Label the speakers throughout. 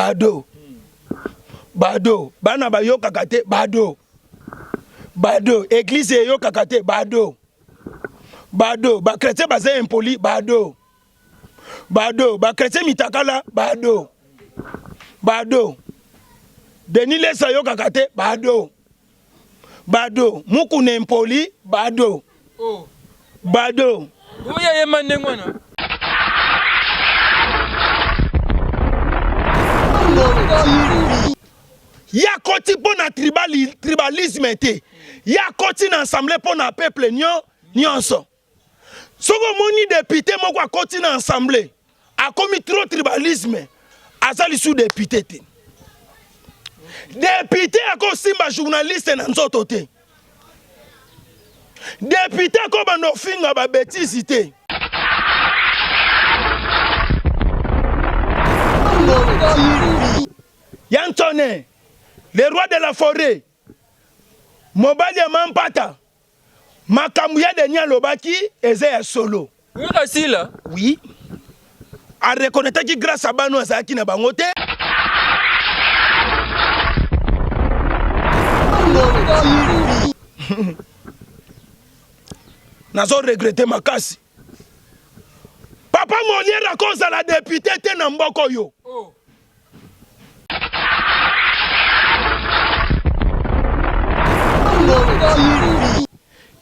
Speaker 1: bado. Bado. Bana ba yo kakate bado. Bado. Église yo kakate bado. Bado. Ba chrétien basé impoli bado. Bado. Ba chrétien mitakala bado. Bado. Denis Lesa yo kakate bado. Bado. Muku nempoli bado.
Speaker 2: Oh.
Speaker 1: Bado.
Speaker 2: Oya yemande ngwana.
Speaker 1: Ya koti pour na tribalisme te. Ya koti na assemblée pour na peuple nyonso. Soko moni député moko koti na assemblée. A commis trop tribalisme. Azali sous député te. Député ako simba journaliste na nzoto te. Député ko bando finga ba bêtise te. Yantone, le roi de la forêt, Mobali Mampata, Makamouya de Nialobaki, Ezé solo. Oui. A reconnaître que grâce à Bano Azaki na bangote. Nazo regretter ma casse. Papa Molière à cause de la députée Tenamboko yo.
Speaker 2: Oh.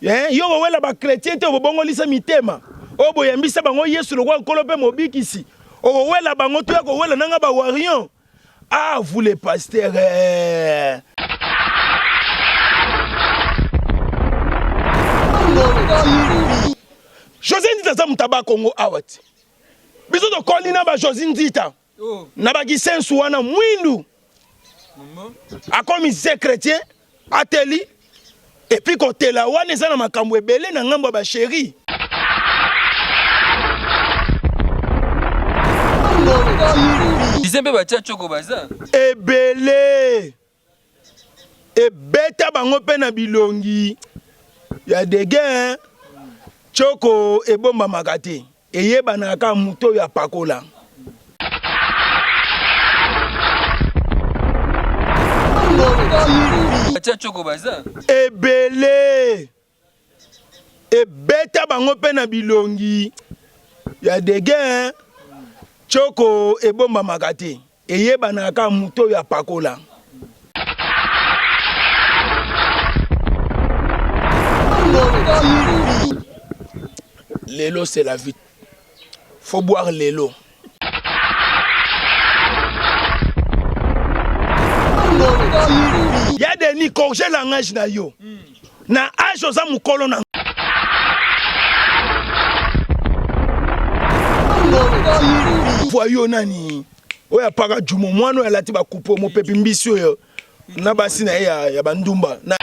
Speaker 1: Yo wela ba chrétien te obongo lisa mitema. Obo yambisa bango Yesu lo kwa nkolo pe mobikisi. O wela bango to ko wela nanga ba warion. Ah vous les pasteurs. José Ndita za mutaba Kongo awati. Biso to kolina ba José Ndita.
Speaker 2: Oh.
Speaker 1: Na ba gisensu wana mwindu. A comme c'est chrétien, ateli et puis côté la wana za na makambo ebele na ngambo ba chéri.
Speaker 2: Dizembe ba tia choko baza.
Speaker 1: Ebele. Ebeta bango pe na bilongi. Ya dege choko ebomba makate. Eyeba na ka muto ya pakola. Ebele. Ebeta bango pe na bilongi. Ya dege choko ebomba makate. Eyeba na ka muto ya pakola. L'élo c'est la vie. Faut boire l'élo. Ya de ni corriger langage na yo. Na âge oza mukolo na. Voyons nani. Oya para jumo mwano ya lati ba coupe mo pepi mbisi yo. Na basi na ya bandumba. Na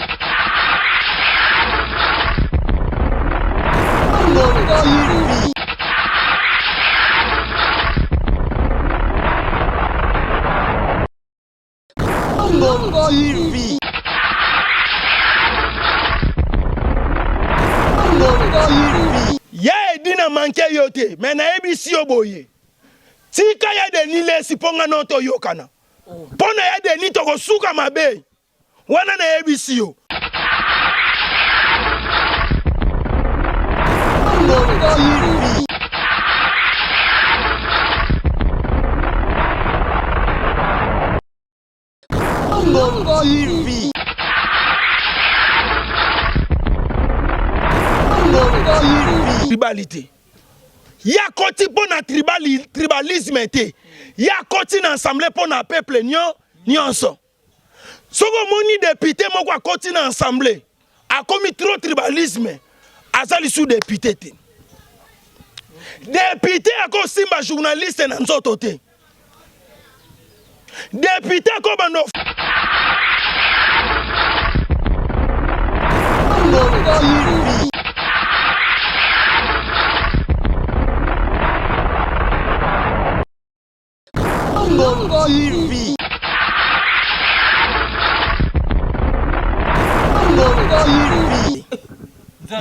Speaker 1: ya edina manke yote mena ebisi oboye tika ya de nilesi ponga noto yokana pona ya de ni toko suka mabe wana na ebisi yo tribalité. Ya koti pour na tribalisme te. Ya koti na assemblée pour na peuple nyonso. Soko moni député moko koti na assemblée. A commis trop tribalisme. Azali sous député te. Député ako simba journaliste na nzoto te. Député ako bando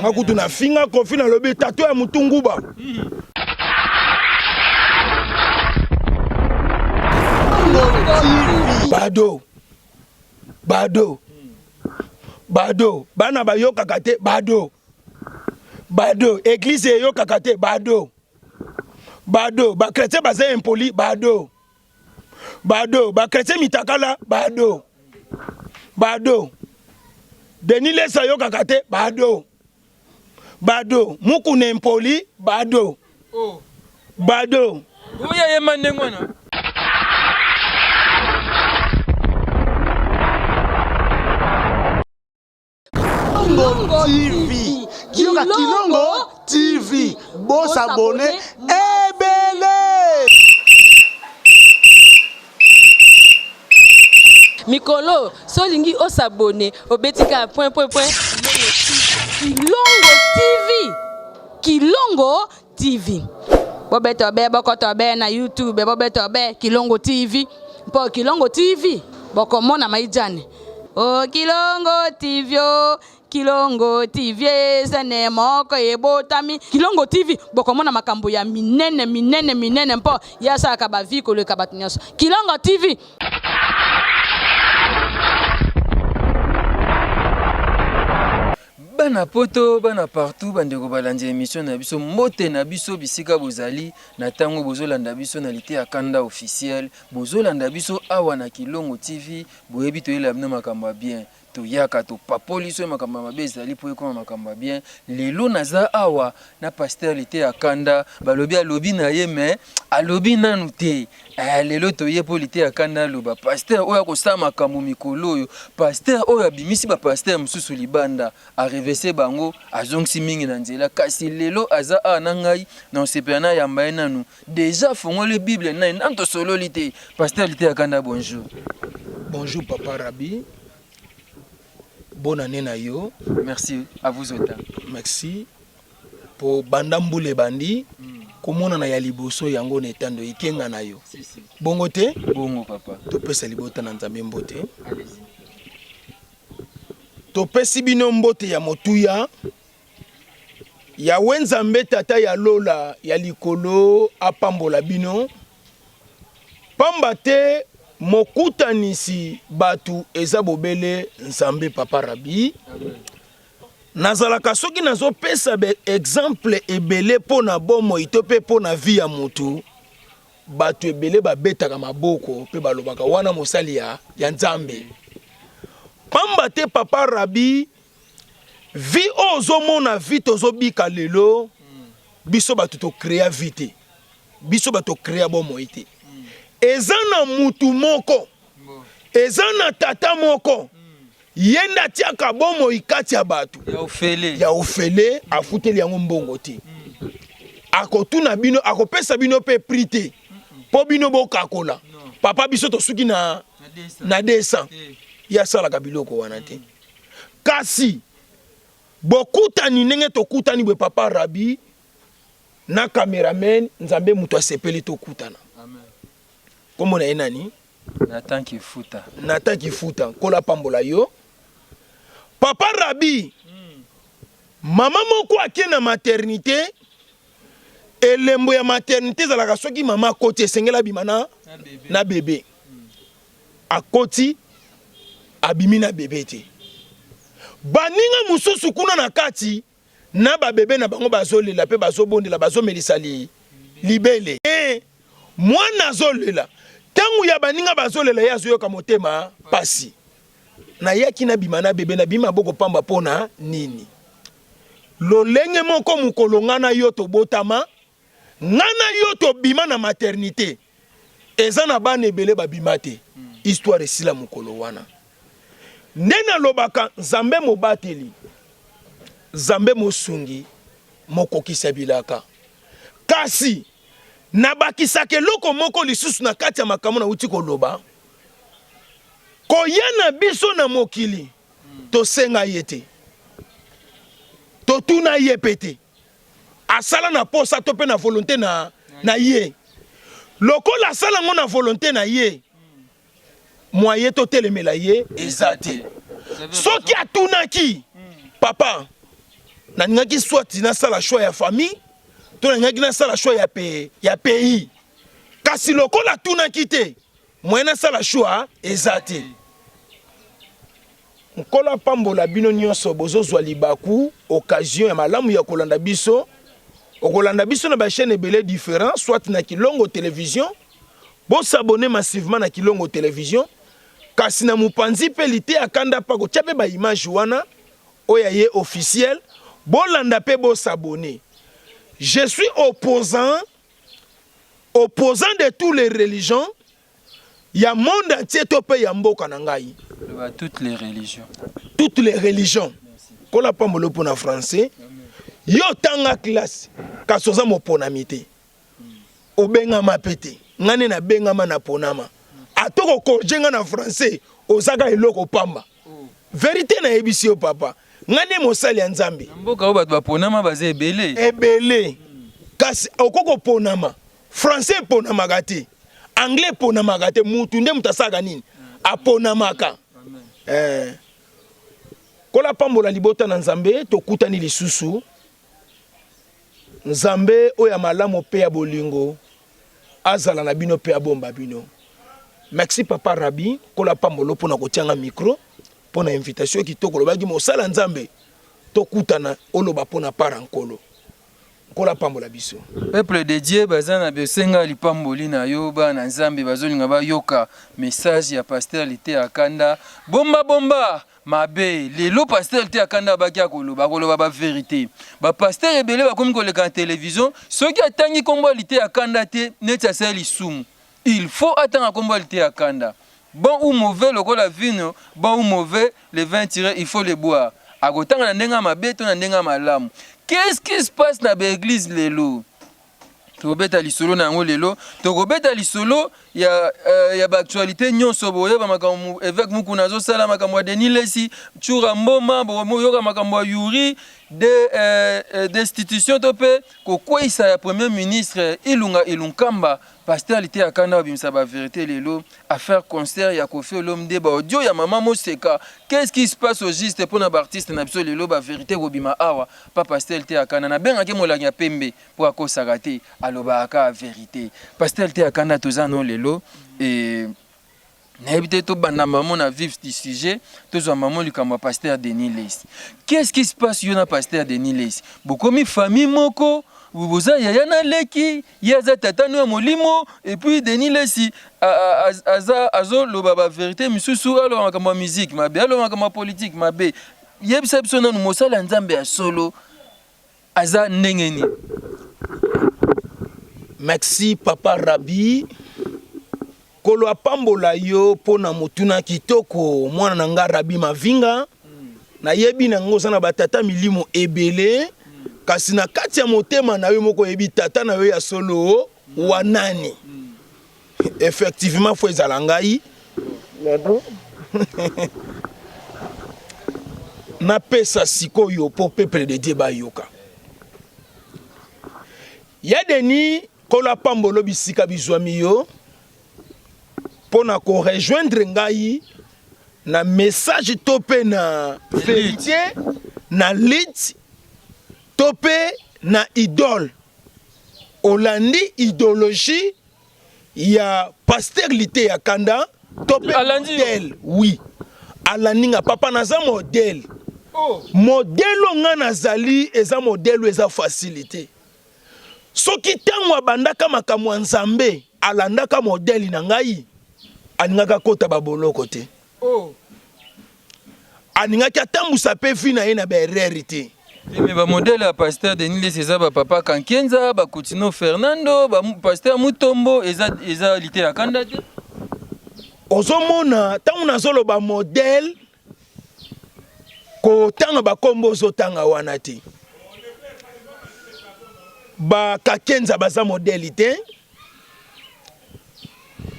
Speaker 1: Makutu na finga kofi na lobi tato ya mutunguba. Bado. Bado. Bado. Bana ba yo kakate bado. Bado. Église yo kakate bado. Bado. Ba chrétien bazé impoli bado. Bado. Ba chrétien mitakala bado. Bado. Denis Lesa yo kakate bado. Bado. Muku nempoli bado.
Speaker 2: Oh.
Speaker 1: Bado.
Speaker 2: Oya yemande ngwana.
Speaker 3: Kilongo TV. Kilongo TV. Boss abonné. Ebele.
Speaker 4: Mikolo, solingi osabone, obetika point. Kilongo TV. Kilongo TV. Bobeto be bokoto be na YouTube, bobeto be Kilongo TV. Po Kilongo TV. Bokomona maijane. Oh Kilongo TV oh. Kilongo TV sene moko ebotami. Kilongo TV bokomona makambo ya minene mpo yasa kabaviko le kabatunyaso. Kilongo TV.
Speaker 2: Bana poto, bana partout, bandeko balandi émission na biso mote na biso bisika bozali na tango bozolanda biso na lité ya kanda officiel bozolanda biso awa na Kilongo TV boyebi toyela bino makambo bien toyaka to papoliso makambo mabe ezali po ekoma makambo bien lelo naza awa na pasteur lité ya kanda balobi alobi na ye mais alobi nanu te lelo toye po lité ya kanda loba pasteur oya kosala makambo mikolo oyo pasteur oyo abimisi ba pasteur mususu libanda a revese bango azongisi mingi na nzela kasi lelo aza a na ngai na osepena yamba nanu déjà fongole bible na nto solo lité pasteur lité ya kanda bonjour.
Speaker 1: Bonjour papa Rabi. Bonne année na yo.
Speaker 2: Merci à vous autant.
Speaker 1: Merci pour bandambule bandi. Komona na ya liboso yango netando ikenga na yo. Bongo te?
Speaker 2: Bongo papa.
Speaker 1: To pesa libota na nzambe mbote. To pesi bino mbote ya motuya. Ya wenzambe tata ya lola ya likolo apambola bino. Pamba te mokutanisi batu eza bobele nzambe papa Rabi. Nazalaka soki nazo pesa be exemple ebele pona bomo itope pona vie ya mutu batu ebele babetaka maboko pe balobaka wana mosali ya nzambe. Pamba te papa Rabi vie ozo mona vie tozo bika lelo biso batu to créer vite. Biso batu créer bomo ite. Eza na mutu moko. Eza na tata moko. Yenda tiaka bomo ikati ya batu. Ya ofele afuteli yango mbongo te. Akotuna bino akopesa bino pe prité. Po bino bokakola. Papa biso to suki na desa. Ya sala kabiloko wana te. Kasi bokutani ndenge to kutani be papa Rabi na cameraman nzambe mutu asepeli to kutana. Komo na enani?
Speaker 2: Nathan Kifuta.
Speaker 1: Nathan Kifuta. Kola pambola yo. Papa Rabi. Mama moko ake na maternité. Elembo ya maternité zalaka soki mama koti esengela bimana na bébé. Akoti abimi na bébé te. Baninga mususu kuna na kati na ba bébé na bango bazolela pe bazobondela bazomelisa libele. Mwana zolela. Tangu ya baninga bazolela ya zoyoka motema pasi. Na yaki na bimana bebe na bima boko pamba pona nini. Lolenge moko mukolo ngana yoto botama. Ngana yoto bima na maternité. Eza na bana ebele babimate. Histoire esila mukolo wana. Nena lobaka nzambe mobateli. Nzambe mosungi mokokisa bilaka. Kasi na bakisake loko moko lisusu na kati ya makambo na uti koloba koyana biso na mokili to senga yete to tuna ye pete asala na posa to pe na volonté na ye lokola asala ngo na volonté na ye moye to telemela ye ezate soki atunaki papa na ngaki soit na sala choix ya famille to na ngaki na sala choix ya pays kasi lokola tuna kite moyena sala choix ezate nkola pambola bino nyonso bozozwa libaku occasion ya malamu ya kolanda biso okolanda biso na ba chaîne ebele différent soit na Kilongo télévision bo s'abonner massivement na Kilongo télévision kasi na mupanzi pe lité akanda pa ko tchape ba image wana oya ye officiel bo landa pe bo s'abonner. Je suis opposant de toutes les religions. Il y a monde entier topé yamboka nangai.
Speaker 2: Toutes les religions.
Speaker 1: Toutes les religions. Kola pambolo pona français. Yo tanga classe kasoza mo ponamité. Obenga mapete. Ngane na benga na ponama. Atoko kojenga na français ozaka eloko pamba. Vérité na ebisi yo papa. Ngane mosali ya Nzambe.
Speaker 2: Mboka o bato ponama baze ebele.
Speaker 1: Ebele. Kasi okoko ponama. Français ponama gati. Anglais ponama gati. Mutu nde mutasaka nini? Aponamaka. Kola pambola libota na Nzambe tokutani lisusu. Nzambe oya malamu pe ya bolingo. Azala na bino pe ya bomba bino. Merci papa Rabi kola pambolo pona kotianga micro. Pona invitation ki toko lobaki mosala Nzambe tokutana oloba pona parankolo kola pambola biso
Speaker 2: peuple de Dieu bazana besenga lipamboli na yoba na Nzambe bazolinga ba yoka message ya pasteur Lité Akanda bomba mabe lelo pasteur Lité Akanda bakia koloba ba vérité ba pasteur ebele ba komi koleka na télévision soki atangi kombo Lité Akanda te neti asali sumu il faut attendre kombo Lité Akanda. Bon ou mauvais, le cola vino, bon ou mauvais, les vins tirés, il faut les boire. A côté on a n'enga ma bête, on a n'enga ma lame. Qu'est-ce qui se passe dans l'église lelo? Tobeta lisolo na ngo lelo, tobeta lisolo ya actualité nyonso boye ba makambo évêque mukunazo sala makambo Denis Lesi, Tchura Mboma, bo yoka makambo Yuri de destitution topé ko kwisa ya premier ministre Ilunkamba. Pasteur Lité Akanda bimsa ba vérité lelo à faire concert ya Koffi Olomide ba audio ya maman Moseka. Qu'est-ce qui se passe au juste pour na artiste na biso lelo ba vérité robima awa pa Pasteur Lité Akanda na benga ke molanya pembe pour akosaka te aloba aka vérité. Pasteur Lité Akanda tozano lelo et na ebité to banda maman na vivre du sujet tozo maman likamba Pasteur Denis Lesi. Qu'est-ce qui se passe yo na Pasteur Denis Lesi? Bokomi famille moko Bubuza yayana leki yaza tatanu ya molimo et puis Denis Lesi azo loba ba vérité misusu alo makambo musique mabe alo makambo politique mabe yebisa biso na mosala Nzambe ya solo aza ndengeni.
Speaker 1: Merci papa Rabi kolo apambola yo pona mutuna kitoko mwana nanga Rabi Mavinga na yebi na ngo sana batata milimo ebele kasi na kati ya motema na yo moko yebi tata na yo ya solo wanani effectivement faut ezala ngai na pesa sikoyo po peuple de Dieu bayoka ya Denis kola pambolo bisika bizwami yo pona ko rejoindre ngai na message topé na vérité na lit topé na idole Olandi idéologie ya pasteur Lité Akanda topé modèle oui alaninga papa naza modèle modèle nga nazali eza modèle eza facilité soki tango abandaka makambo ya Nzambe alandaka modèle na ngai aningaka kota baboloko te aningaki atambusa pe vi na ye na baerreur te.
Speaker 2: Mais ba modèle à pasteur Denis Lesi eza ba papa Kankenza ba Coutinho Fernando ba pasteur Mutombo eza Lité Akanda te.
Speaker 1: Ozomona tango nazolo ba modèle ko tanga ba kombo ozotanga wana te. Ba Kankenza baza modélité.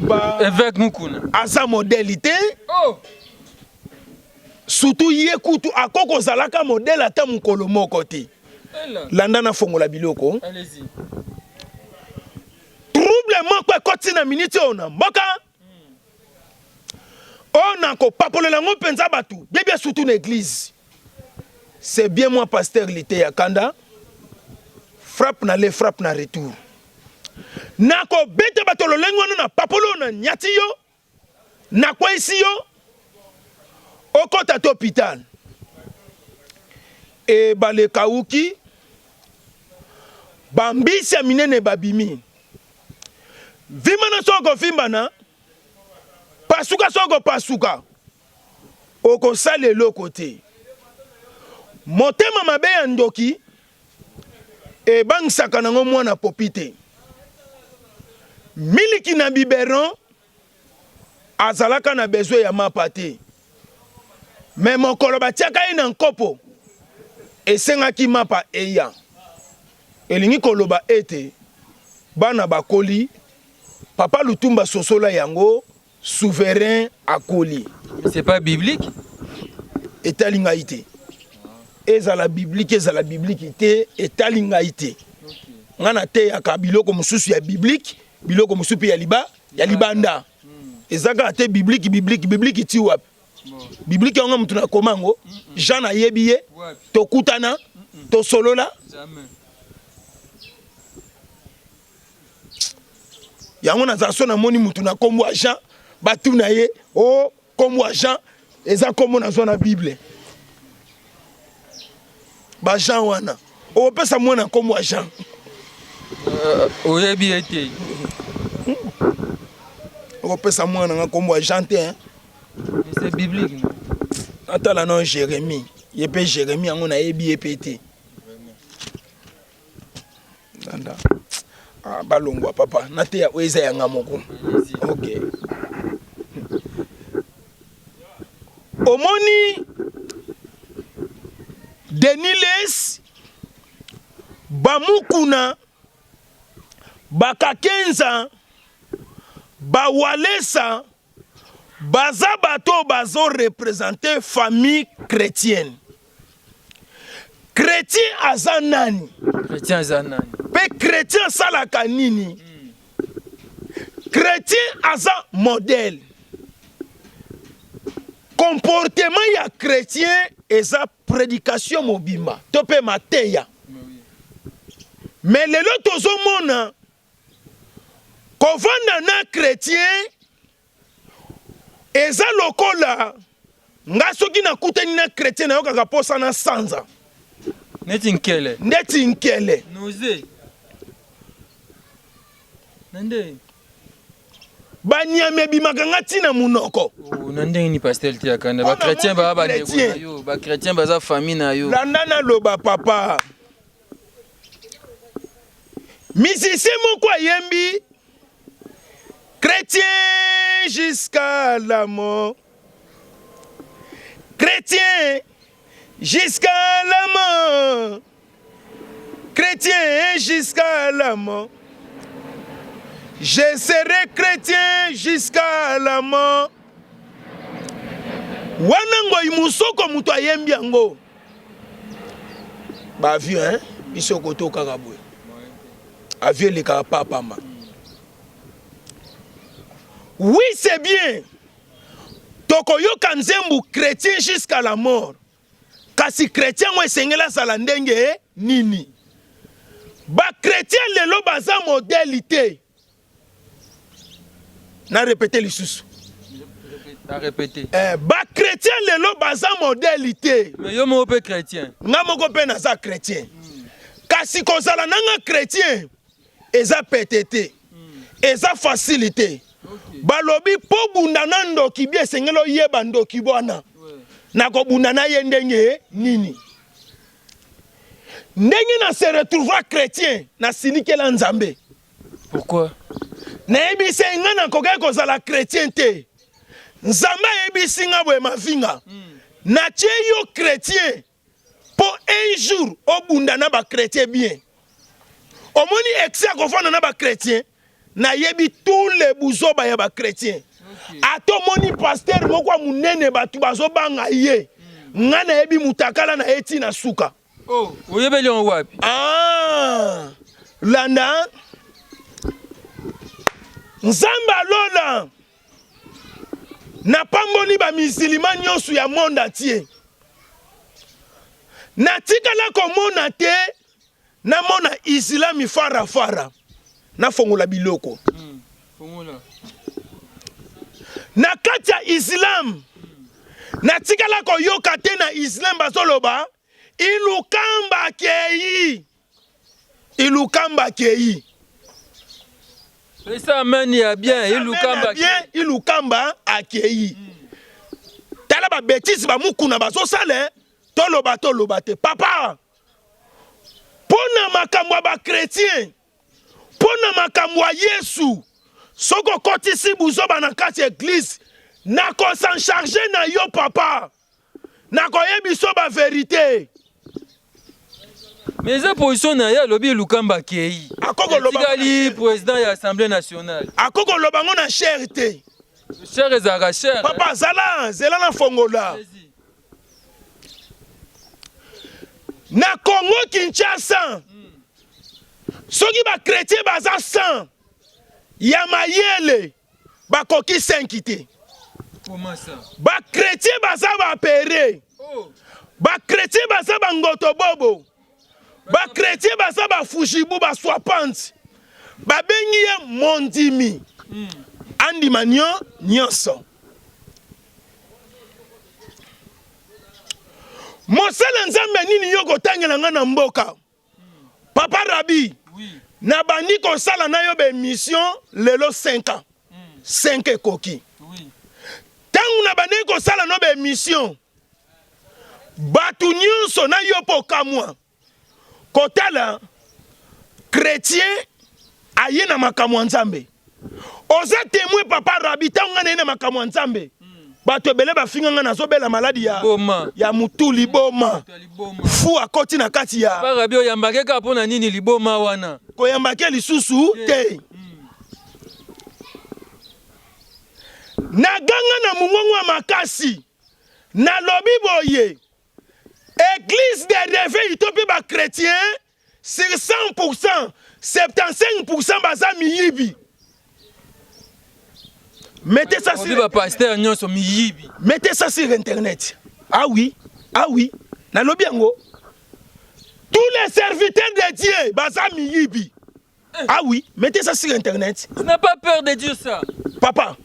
Speaker 1: Ba
Speaker 2: évêque Mukuna
Speaker 1: aza modélité. Surtout yekutu akoko zalaka modèle ata mukolo moko te. Landa na fongola biloko.
Speaker 2: Allez-y.
Speaker 1: Trouble moko ekoti na minute ona mboka. On ko papolela ngo penza batu. Bien surtout l'église. C'est bien moi pasteur Lité Akanda. Frappe na le frappe na retour. Nako bete bato lolengo na papolo na nyati yo na kwa isi yo okota to hôpital e bale kauki bambisi ya minene babimi vima na soko fimbana pasuka soko pasuka oko sale eloko te motema mabe ya ndoki ebangisaka nango mwana popi te miliki na biberon azalaka na besoin ya mapa te me mokolo batiaka ye na nkopo esengaki mapa eya elingi koloba ete bana bakoli papa Lutumba sosola yango souverain akoli.
Speaker 2: C'est pas biblique?
Speaker 1: Etali ngai te. Ezala biblique te etali ngai te. Ngana te ya biloko mususu ya biblique, biloko mususu ya libanda. Ezaka te biblique ti wapi. Biblique nga mutu na komango, Jean ayebiye, to kutana, to solola.
Speaker 2: Jamais.
Speaker 1: Yango na zaso na moni mutu na kombo Jean, batu na ye, oh kombo Jean, eza kombo na zona Bible. Ba Jean wana, o pesa mwana kombo Jean.
Speaker 2: Oyebi ete.
Speaker 1: O pesa mwana nga kombo Jean te hein.
Speaker 2: C'est biblique non?
Speaker 1: Atala non Jérémie, yepe Jérémie yango na yebi epete. Danda. Ah, balongwa papa nate ya oeza ya ngamoko. OK. Omoni Deniles bamukuna bakakenza bawalesa baza bato bazo représenter famille chrétienne. Chrétien aza nani?
Speaker 2: Chrétien aza nani?
Speaker 1: Pe chrétien salaka nini? Chrétien aza modèle. Comportement ya chrétien eza prédication mobimba. Tope mateya. Mais lelo tozomona kovanda na chrétien eza lokola nga soki nakutani na chrétien na yokaka posa na sanza.
Speaker 2: Neti nkele.
Speaker 1: Neti nkele.
Speaker 2: Noze. Nande.
Speaker 1: Banyame bimaka nga tina munoko.
Speaker 2: Oh, nande ni pastel tia kanda. Ba chrétien ba ba nego na yo. Ba chrétien baza famille na yo.
Speaker 1: Landa na loba papa. Misisi moko yembi. Chrétien jusqu'à la mort. Chrétien jusqu'à la mort. Chrétien jusqu'à la mort. Je serai chrétien jusqu'à la mort. Wanango imusoko mutu ayembi yango. Ba vieux hein, isoko to kakabwe. Avieux le papa ma. Oui, c'est bien. Tokoyoka nzembu chrétien jusqu'à la mort. Kasi chrétien mwe sengela sala ndenge nini. Ba chrétien lelo baza modélité. Na répéter lisusu.
Speaker 2: Na répéter.
Speaker 1: Ba chrétien lelo baza modélité.
Speaker 2: Mais yo mo pe chrétien.
Speaker 1: Nga moko pe na za chrétien. Kasi kozala nanga chrétien eza pétété. Eza facilité. Balobi po bunda na ndoki bi esengelo yeba ndoki bwana. Na ko bunda na ye ndenge nini. Ndenge na se retrouver chrétien na silikela nzambe.
Speaker 2: Pourquoi?
Speaker 1: Na ebise nga na koke kozala chrétien te. Nzambe ebisi nga bwe mavinga. Na tie yo chrétien po un jour obunda na ba chrétien bien. Omoni exe akofana na ba chrétien. Na yebi tous les bouzoba ya ba chrétien. Ato moni pasteur moko munene batu bazobanga ye. Nga na yebi mutakala na eti na suka.
Speaker 2: Oh, oyebeli on wapi?
Speaker 1: Ah! Landa Nzamba lola na pamboni ba musulman nyonso ya monde entier. Na tikala komona te na mona Islam fara na fongola biloko.
Speaker 2: Fongola.
Speaker 1: na kati ya islam natikala koyoka te na islam bazoloba ilukamba kei
Speaker 2: ça amène ya bien
Speaker 1: ilukamba akei tala ba bêtise ba mukuna bazosala toloba te papa pona makambo ba chrétien pona makambo ya Yesu soko kotisi buzoba na kati église nako s'en charger na yo papa nako yebiso ba vérité.
Speaker 2: Mais la position na ya lobi lukamba kei.
Speaker 1: Akoko loba
Speaker 2: président de l'Assemblée nationale.
Speaker 1: Akoko loba ngona cherté.
Speaker 2: Cher ezaka cher.
Speaker 1: Papa zela na fongola. Na Congo Kinshasa. Soki ba chrétien baza 100. Ya mayele ba koki 5 te.
Speaker 2: Comment ça?
Speaker 1: Ba chrétien baza ba péré.
Speaker 2: Oh.
Speaker 1: Ba chrétien baza ba ngoto bobo. Ba chrétien baza ba fujibu ba swapante. Ba bengi ye mondimi. Andi manyo nyonso. Mosala nzambe nini yo kotangela nga na mboka. Papa Rabi.
Speaker 2: Oui.
Speaker 1: Na bandi ko sala na yo be mission lelo 5 ans. 5 ekoki.
Speaker 2: Oui.
Speaker 1: Tangu na bandi ko sala no be mission. Batu nyonso na yo po kamwa. Kotala chrétien aye na makamwa nzambe. Oza témoin papa Rabi tangu na na makamwa nzambe. Bato ebele bafinga nga nazobela maladi ya mutu liboma. Fu akoti na kati ya.
Speaker 2: Papa Rabi oyambake ka pona nini liboma wana?
Speaker 1: Koyambake lisusu te. Na ganga na mungongo ya makasi. Na lobi boye. Église des réveils Ethiopie ba chrétien sur 100%, 75% baza miyibi. Mettez ça sur
Speaker 2: pasteur nyonso miyibi.
Speaker 1: Mettez ça sur internet. Ah oui. Na lobi yango. Tous les serviteurs de Dieu baza miyibi. Ah oui, mettez ça sur internet.
Speaker 2: Tu n'as pas peur de dire ça?
Speaker 1: Papa.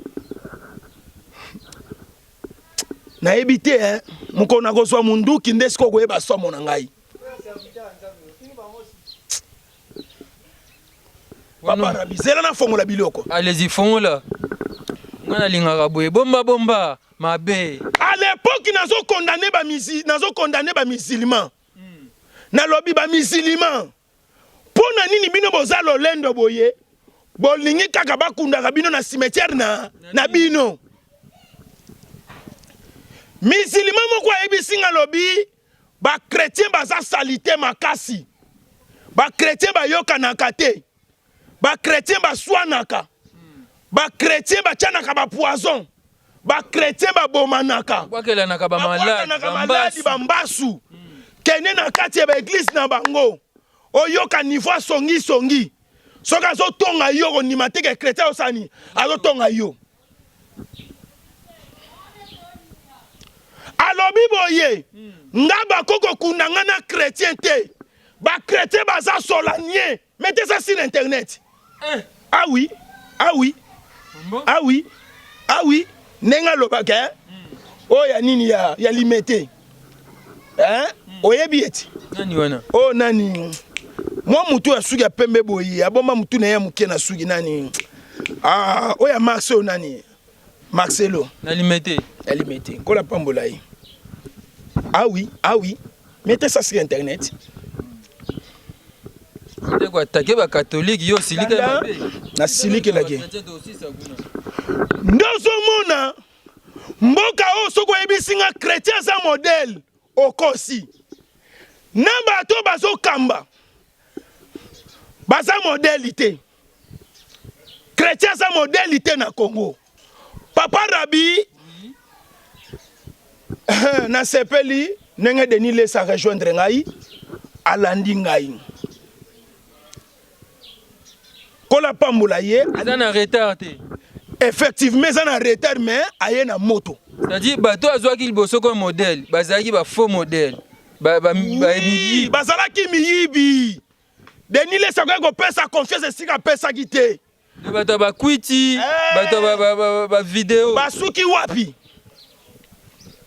Speaker 1: Na ebité hein, mukona kozwa mundu kindesko koyeba somo na ngai. Papa Rabi, zela na fongola biloko.
Speaker 2: Allez-y fongola. Ngana lingaka boye bomba mabe.
Speaker 1: À l'époque nazo condamner ba musulman. Na lobi ba musulman. Pona nini bino bozalo lendo boye? Bolingi kaka bakunda bino na cimetière na bino. Musulman moko ebisinga lobi ba chrétien baza salité makasi. Ba chrétien ba yokanaka te. Ba chrétien ba swanaka. Ba chrétien ba tianaka ba poison. Ba chrétien ba bomanaka.
Speaker 2: Bakela naka ba maladi
Speaker 1: ba mbasu. Kene na kati ba église na bango. Oyoka niveau songi. Soka zo tonga yo ko nimate ke chrétien osani. Azo tonga yo. Alobi boye. Ngaba koko kunanga na chrétien te. Ba chrétien baza solanier. Mettez ça sur internet. Ah oui. Nenga lobaka. Oh ya nini ya limité. Hein? Oyebi eti.
Speaker 2: Nani wana?
Speaker 1: Oh nani. Moi mutu ya sugi ya pembe boyi. Abomba mutu na ya muke na sugi nani. Ah, oya Marcelo nani. Marcelo.
Speaker 2: Na limité.
Speaker 1: Ya limité. Kola pambola yi. Ah oui. Mettez ça sur internet.
Speaker 2: Ndeko atake ba catholique yo silika mabe.
Speaker 1: Na silike lage. Ndozo mona mboka o soko ebisinga chrétien za modèle okosi. Namba to bazo kamba. Baza modélité. Chrétien za modélité na Congo. Papa Rabi na sepeli nenge Denis lesa rejoindre ngai alandi ngai. Kola pambula ye
Speaker 2: azana retard te.
Speaker 1: Effectivement ça na retard mais aye na moto.
Speaker 2: C'est-à-dire bato azwaki liboso comme modèle, bazalaki ba faux modèle. Miyibi.
Speaker 1: Bazalaki miyibi. Denis lesa ko pesa confiance sika pesa kité.
Speaker 2: bato bakwiti bato ba vidéo
Speaker 1: basuki wapi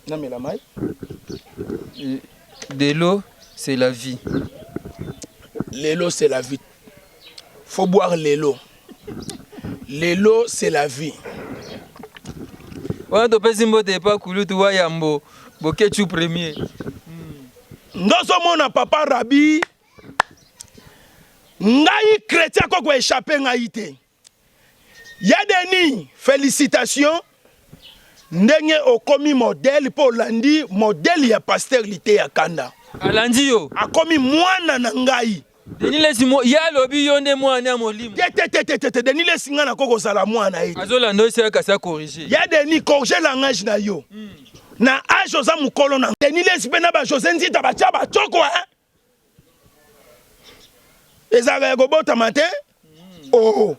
Speaker 1: namela mai
Speaker 2: de l'eau c'est la vie.
Speaker 1: L'élo c'est la vie. Faut boire l'élo. L'élo c'est la vie.
Speaker 2: Wana topesi mbote pa kulutu wa yambo bokechu premier.
Speaker 1: Ndozo mona papa Rabi ngai chrétien ko échappé ngai te. Yadeni félicitations ndenge okomi modèle pour landi modèle ya pasteur lité ya Kanda.
Speaker 2: Alandi yo
Speaker 1: akomi mwana na ngai.
Speaker 2: Denile simo ya lobi yonde mwana ya molimo.
Speaker 1: Tete denile singa na koko sala mwana ite.
Speaker 2: Azolando se ka sa corriger.
Speaker 1: Ya deni corriger langage na yo. Na a José mukolo na denile sipena ba José nzita ba tia ba choko hein. Ezaka go bota matin. Oh.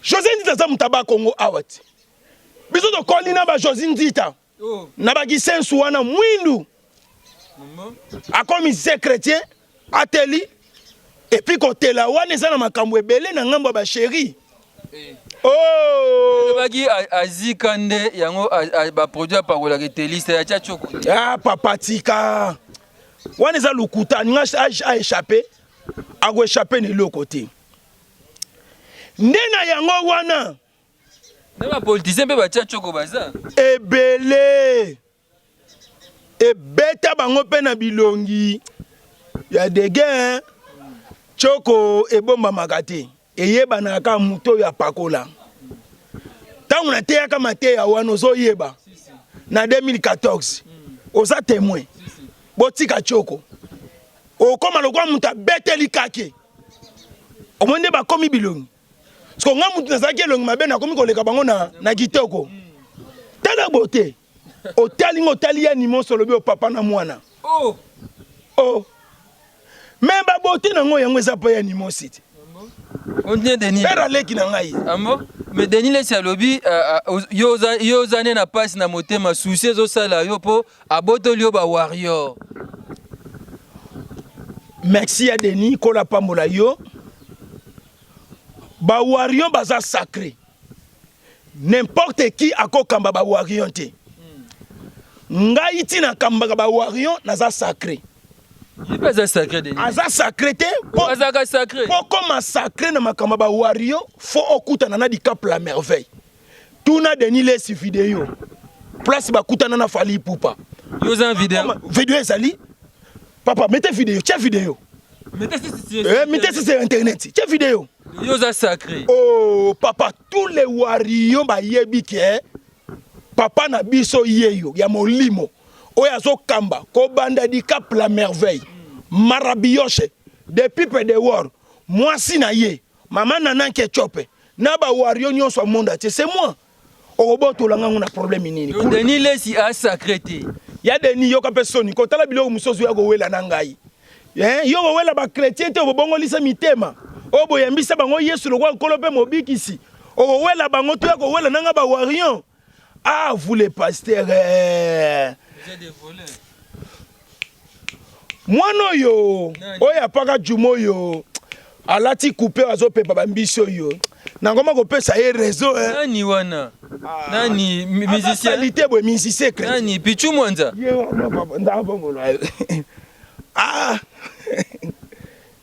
Speaker 1: José nzita za mutaba Kongo awati. Biso to kolina ba José nzita. Oh. Na ba gisensu wana mwindu. Akomi c'est chrétien ateli. Et puis côté la wana ça na makambo ebele na ngambo ba chéri. Oh
Speaker 2: bagi azikande yango ba produit pa ko la reteliste ya chachoko.
Speaker 1: Ah papa tika. Wana za lukuta nga a échappé. A go échappé ni le côté. Ndena yango wana.
Speaker 2: Na ba politicien pe ba chachoko baza.
Speaker 1: Ebele. Ebeta bango pe na bilongi. Ya dege Choko ebomba makate eyeba na ka muto ya pakola tangu na teya kama teya wano zo yeba na 2014 oza témoin botika Choko okoma lokwa muta beteli kake omonde ba komi bilongi sko nga mutu na zaki elongi mabe na komi koleka bango na kitoko tala bote otali ya nimo solobi o papa na mwana oh mais ba bote na ngo yango eza pa ya nimo site
Speaker 2: on tient Denis
Speaker 1: père leki na ngai
Speaker 2: amo mais Denis le salobi yo zane na passe na motema souci zo sala yo po aboto lio ba warrior.
Speaker 1: Merci à Denis kola pambola yo ba warrior baza sacré n'importe qui akokamba ba warrior te ngai tina kamba ba warrior naza sacré.
Speaker 2: Il pas ça sacré Denis.
Speaker 1: Aza sacré te
Speaker 2: pour azaka sacré.
Speaker 1: Pour comme sacré na makamba ba wario faut okuta na di cap la merveille. Tuna Denis les vidéo. Place ba kutana na fali pupa.
Speaker 2: Yo za vidéo.
Speaker 1: Vidéo ezali. Papa mettez vidéo, tiens vidéo. Mettez sur internet. Tiens vidéo.
Speaker 2: Yo za sacré.
Speaker 1: Oh papa tous les wario ba yebi ke papa na biso yeyo ya molimo. Oyazo kamba ko banda di cap la merveille marabioche depuis peu de war moi si na ye maman nana ke chope na ba wario nyonso monde c'est moi oboto langa ngona problème nini
Speaker 2: Denis lesi a sacrété
Speaker 1: ya Denis yo ka personne ko tala biloko musozo ya go wela na ngai yo go wela ba chrétien te obongo lisa mitema obo yambisa bango Yesu lokwa nkolo pe mobikisi o wela bango to ya go wela nanga ba wario ah vous les pasteurs Mwano yo oya paka jumo yo alati coupe azo pepa bambiso yo nangoma ko pesa ye réseau
Speaker 2: nani wana nani musicien
Speaker 1: qualité bo musicien
Speaker 2: nani Pichu Mwanza
Speaker 1: ah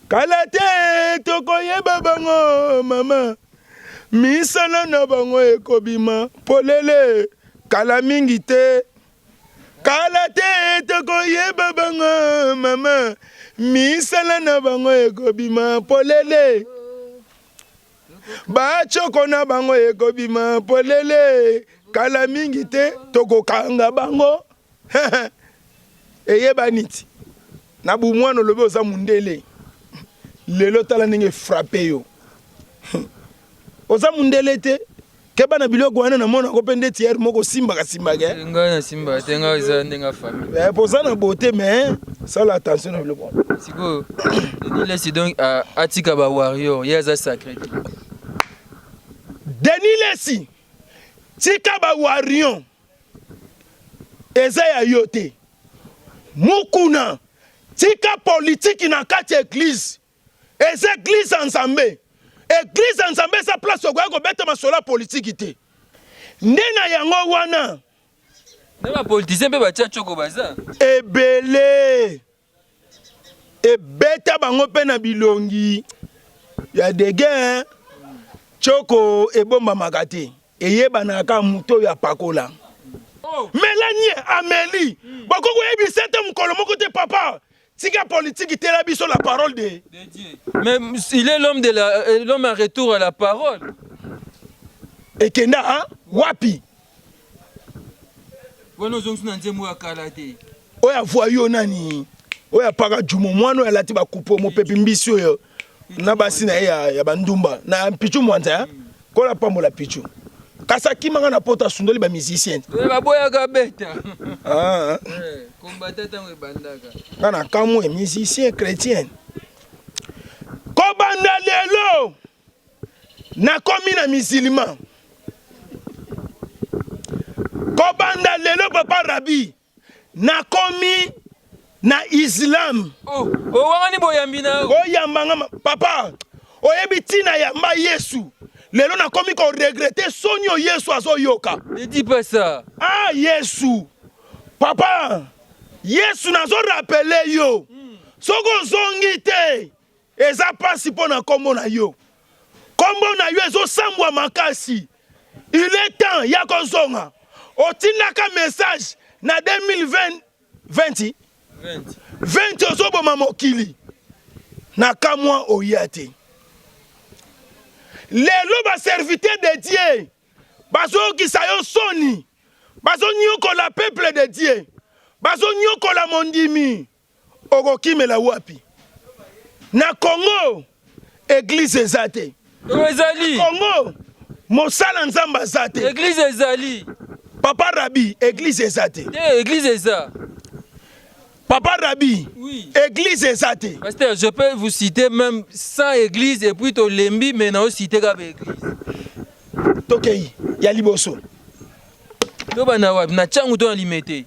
Speaker 1: kalate tokoyeba bango mama misala na bango ekobima polele kala mingi te kala te tokoyeba bango mama misala na bango ekobima polele bachoko na bango ekobima polele kala mingi te tokokanga bango eyeba niti na bumwano lobe oza mundele lelo tala ndenge frappé yo oza mundele te keba na biloko wana na mona ko pende tiers moko simba ka simba ke
Speaker 2: nga na simba te nga za ndenga famille
Speaker 1: poza na beauté mais ça la attention na biloko
Speaker 2: siko Denis lesi donc atika ba warrior yaza sacré
Speaker 1: Denis lesi tika ba warrior eza ya yote mukuna tika politique na kati église eza église ensemble église nzambe sa place okoya kobeta masola politique te nde na yango wana
Speaker 2: na bapolitisien mpe batia choko baza
Speaker 1: ebele ebeta bango mpe na bilongi ya dege choko ebombamaka te eyebanaka moto oyo apakola Mélanie Amélie bakoko yebisa te mokolo moko te papa tika politique tela biso la parole de
Speaker 2: Dieu. Mais il est l'homme à retour à la parole.
Speaker 1: ekenda hein? Wapi
Speaker 2: Wana ozongisi na nzembo ya kala te
Speaker 1: oyo avoi yo nani oyo apaka jumo mwana oyo alati bakupo mopepi mbisi oyo na basi na ye ya bandumba na pichu mwanza kola pambola pichu kasi akimanga na poto asundoli bamusicien
Speaker 2: baboyaka beta
Speaker 1: ah
Speaker 2: kombata ntango ebandaka
Speaker 1: kana kamwe musicien chrétien kobanda lelo nakomi na musulman kobanda lelo papa rabi nakomi na islam
Speaker 2: owangani boyambi na
Speaker 1: oyambanga papa oyebi ntina yamba yesu lelo nakomi koregrete soni oyo yesu azoyoka
Speaker 2: ne dis pas ça
Speaker 1: ah yesu papa yesu nazorapele yo soki ozongi te eza mpasi mpo na nkombo na yo nkombo na yo ezosambwa makasi il est temps ya kozonga otindaka message na 2020 ozoboma mokili na kamwa oya te lelo baserviteur de Dieu bazokisa yo soni bazonyokola peuple de Dieu bazonyokola mondimi okokimela wapi na Congo église eza te
Speaker 2: ezali
Speaker 1: Congo mosala nzambe aza te
Speaker 2: église ezali
Speaker 1: papa rabi église eza te
Speaker 2: église eza
Speaker 1: papa rabi
Speaker 2: oui
Speaker 1: église eza te
Speaker 2: pasteur je peux vous citer même 100 églises et puis to lembi mais na citer ka ba église
Speaker 1: tokei ya liboso
Speaker 2: to bana wapi na changu to limité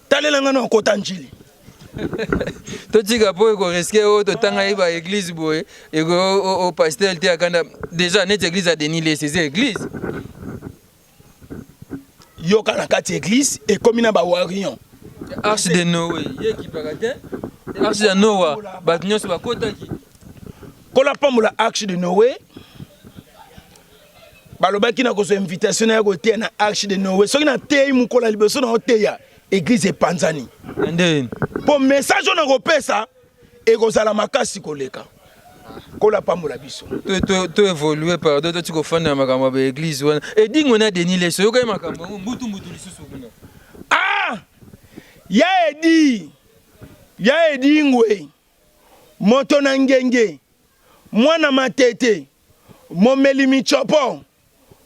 Speaker 1: talelanga na kota njili
Speaker 2: totika po ekoreske oyo totanga ye ba église boye eko pasteur te akanda déjà net église a Denis les ces églises
Speaker 1: yoka na kati église ekomi na bawarion
Speaker 2: arche de Noé ye ekipaka te arche de Noé bato nyonso bakotaki
Speaker 1: kola pambola arche de Noé balobaki na kozwa invitation na ya koteya na arche de Noé soki na teyi mokola liboso na oteya église epanzani
Speaker 2: ndeni
Speaker 1: po message oyo na kopesa ekozala makasi koleka kola pambola biso
Speaker 2: to évoluer pardon to tikofanda na makambo ya baéglise wana edingo na Denis leso yokai makambo yango mbutu lisusu kuna
Speaker 1: ah ya edi ngwe moto na ngenge mwana matete momeli michopo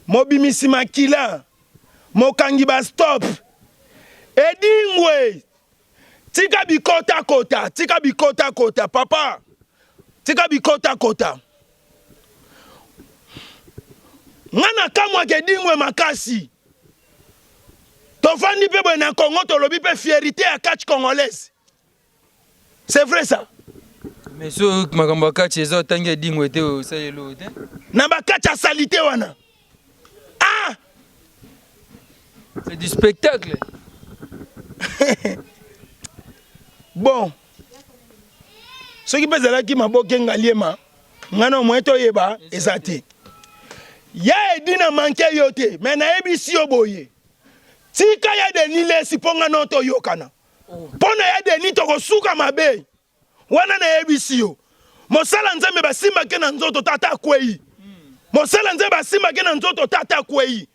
Speaker 1: mobimisi makila mokangi ba stop edi ngwe tika bikota kota papa tika bikota kota ngana kamwa ke dingwe makasi tofandi pe boye na Congo tolobi pe fierté ya catch congolaise c'est vrai ça
Speaker 2: mais so makambo ya catch eza otangi edingo ete osalelo te
Speaker 1: na bakatch ya salité wana ah
Speaker 2: c'est du spectacle
Speaker 1: bon soki mpe ezalaki maboke ngaliema ngana omwe toyeba eza te ya edi na manke yo te me nayebisi yo boye tika ya Denis lesi mpo nga no toyokana mpo na ya Denis tokosuka mabe wana nayebisi yo mosala nzambe basimbake na nzoto tata akwei mosala nzambe basimbake na nzoto tata akwei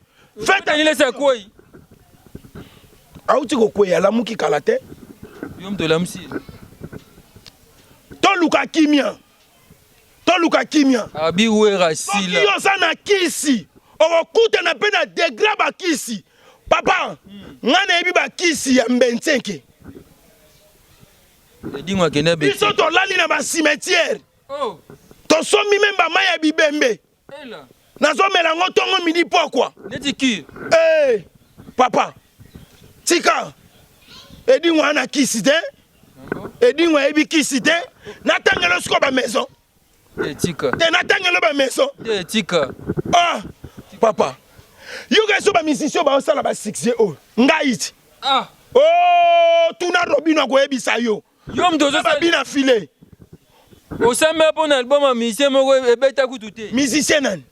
Speaker 2: fete akwei
Speaker 1: auti kokwei alamuki kala te
Speaker 2: yo mtolamusi
Speaker 1: toluka kimia
Speaker 2: abiwera sila
Speaker 1: yo za na kisi okokutana mpe na degra bakisi papa nga nayebi bakisi ya mbentseke
Speaker 2: edingo akende
Speaker 1: biso tolali na basimetiere tosombi me bamai ya bibembe nazomela yango ntongo midi pokwa
Speaker 2: neti
Speaker 1: papa tika edingo ana kisi te edingo ayebi kisi te natangela siko bamaison
Speaker 2: Etika.
Speaker 1: Te natangelo ba maison.
Speaker 2: Etika.
Speaker 1: Ah, papa. Yo ga so ba musicien ba osala ba succès o. Ngaiti.
Speaker 2: Ah.
Speaker 1: Oh, tuna Robino ko ebisa yo.
Speaker 2: Yo mdozo
Speaker 1: ba bina filé.
Speaker 2: Osame pour un album à musicien moko ebeta kututé.
Speaker 1: Musicien nan.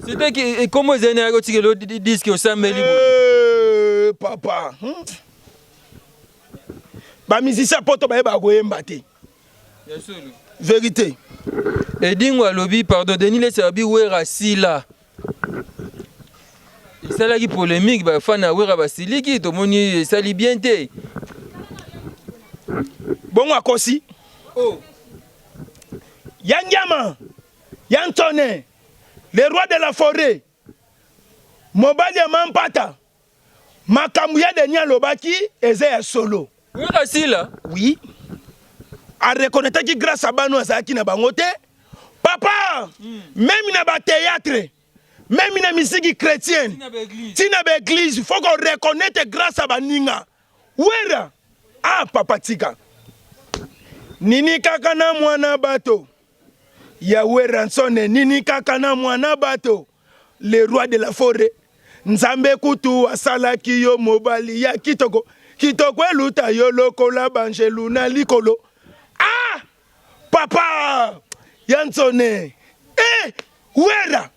Speaker 2: C'était que comment ils ont tiré le disque Osame libre.
Speaker 1: Papa. Ba musicien poto ba ba ko yemba te. Vérité.
Speaker 2: Et dis-moi lobby pardon Denis le Serbi wera sila. Ça là qui polémique ba fana wera basiliki to moni sali bien te.
Speaker 1: Bon akosi.
Speaker 2: Oh.
Speaker 1: Yangyama, Yantone, le roi de la forêt, Mobali Mampata, Makamuya de Nialobaki, Ezea Solo.
Speaker 2: Oui, là.
Speaker 1: Oui. A reconnaître que grâce à Bano Azaki na bangote, papa, même na ba théâtre, même na musique chrétienne, tina ba église, il faut qu'on reconnaisse grâce à Baninga. Wera, ah papa tika. Nini kaka na mwana bato. Yahweh Ransone nini kaka na mwana bato le roi de la forêt nzambe kutu asalaki yo mobali ya kitoko kitoko eluta yo lokola banjelu na likolo ah papa Yansone wera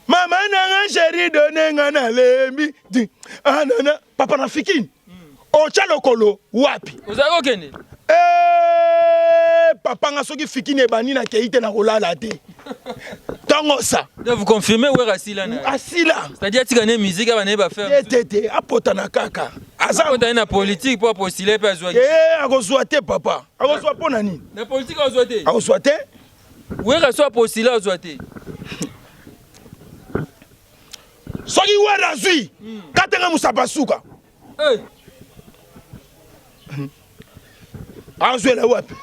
Speaker 1: mama na chéri donne nga na lembi di anana papa na fikini ocha lokolo wapi
Speaker 2: Ozako kende
Speaker 1: papa nga soki fikini ebani na keite na kolala te. Tango ça.
Speaker 2: Vous confirmez où est Asila na?
Speaker 1: Asila.
Speaker 2: C'est-à-dire que la musique va ne pas faire.
Speaker 1: Tete apota na kaka.
Speaker 2: Asa pota na politique pour postuler pas zoa.
Speaker 1: Akozwa te papa. Akozwa pona nini?
Speaker 2: Na politique akozwa te.
Speaker 1: Akozwa te?
Speaker 2: Où est soit postuler akozwa te.
Speaker 1: Soki wera zui. Katenga musapasuka. Azwela wapi.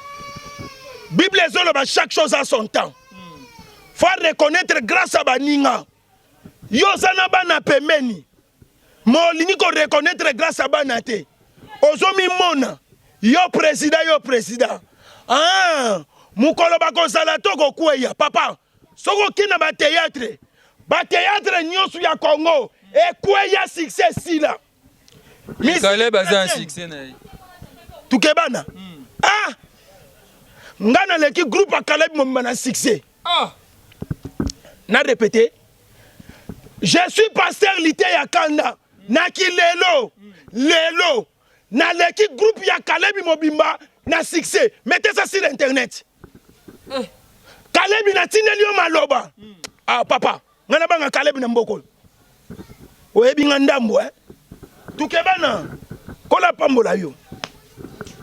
Speaker 1: Bible ezoloba chaque chose a son temps. Faut reconnaître grâce à Baninga. Yo sana bana pemeni. Molingi ko reconnaître grâce à Banate. Ozomi mona. Yo président. Ah, mukolo bako sala toko kweya papa. Soko kina ba théâtre. Ba théâtre nyosu ya Congo e kweya succès sila.
Speaker 2: Mikale bazan succès na.
Speaker 1: Tukebana. Ah! Ngana leki groupe a Caleb Momana succès.
Speaker 2: Ah!
Speaker 1: Na répété. Je suis pasteur Lité ya Kanda. Naki lelo. Na leki groupe ya Caleb Mobimba na succès. Mettez ça sur internet. Caleb na tinelio maloba. Ah papa, ngana banga Caleb na mboko. Oyebi ngandambo Tukebana. Kola pambola yo.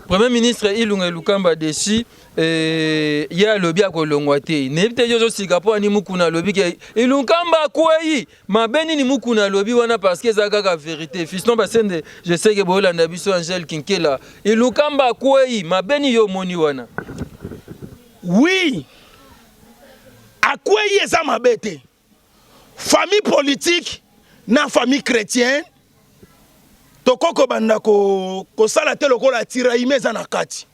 Speaker 2: Premier ministre Ilunga Lukamba Deshi ya lobi akolongwa te. Nebite yozo Singapore ni mukuna lobi ke Ilukamba kwei mabeni ni mukuna lobi wana parce que ça kaka vérité. Fiston basende je sais que Bolanda biso Angel Kinkela Ilukamba kwei mabeni yo moni wana.
Speaker 1: Oui. Akwei eza mabete. Famille politique na famille chrétienne tokoko banda ko sala te lokola tira imeza na kati.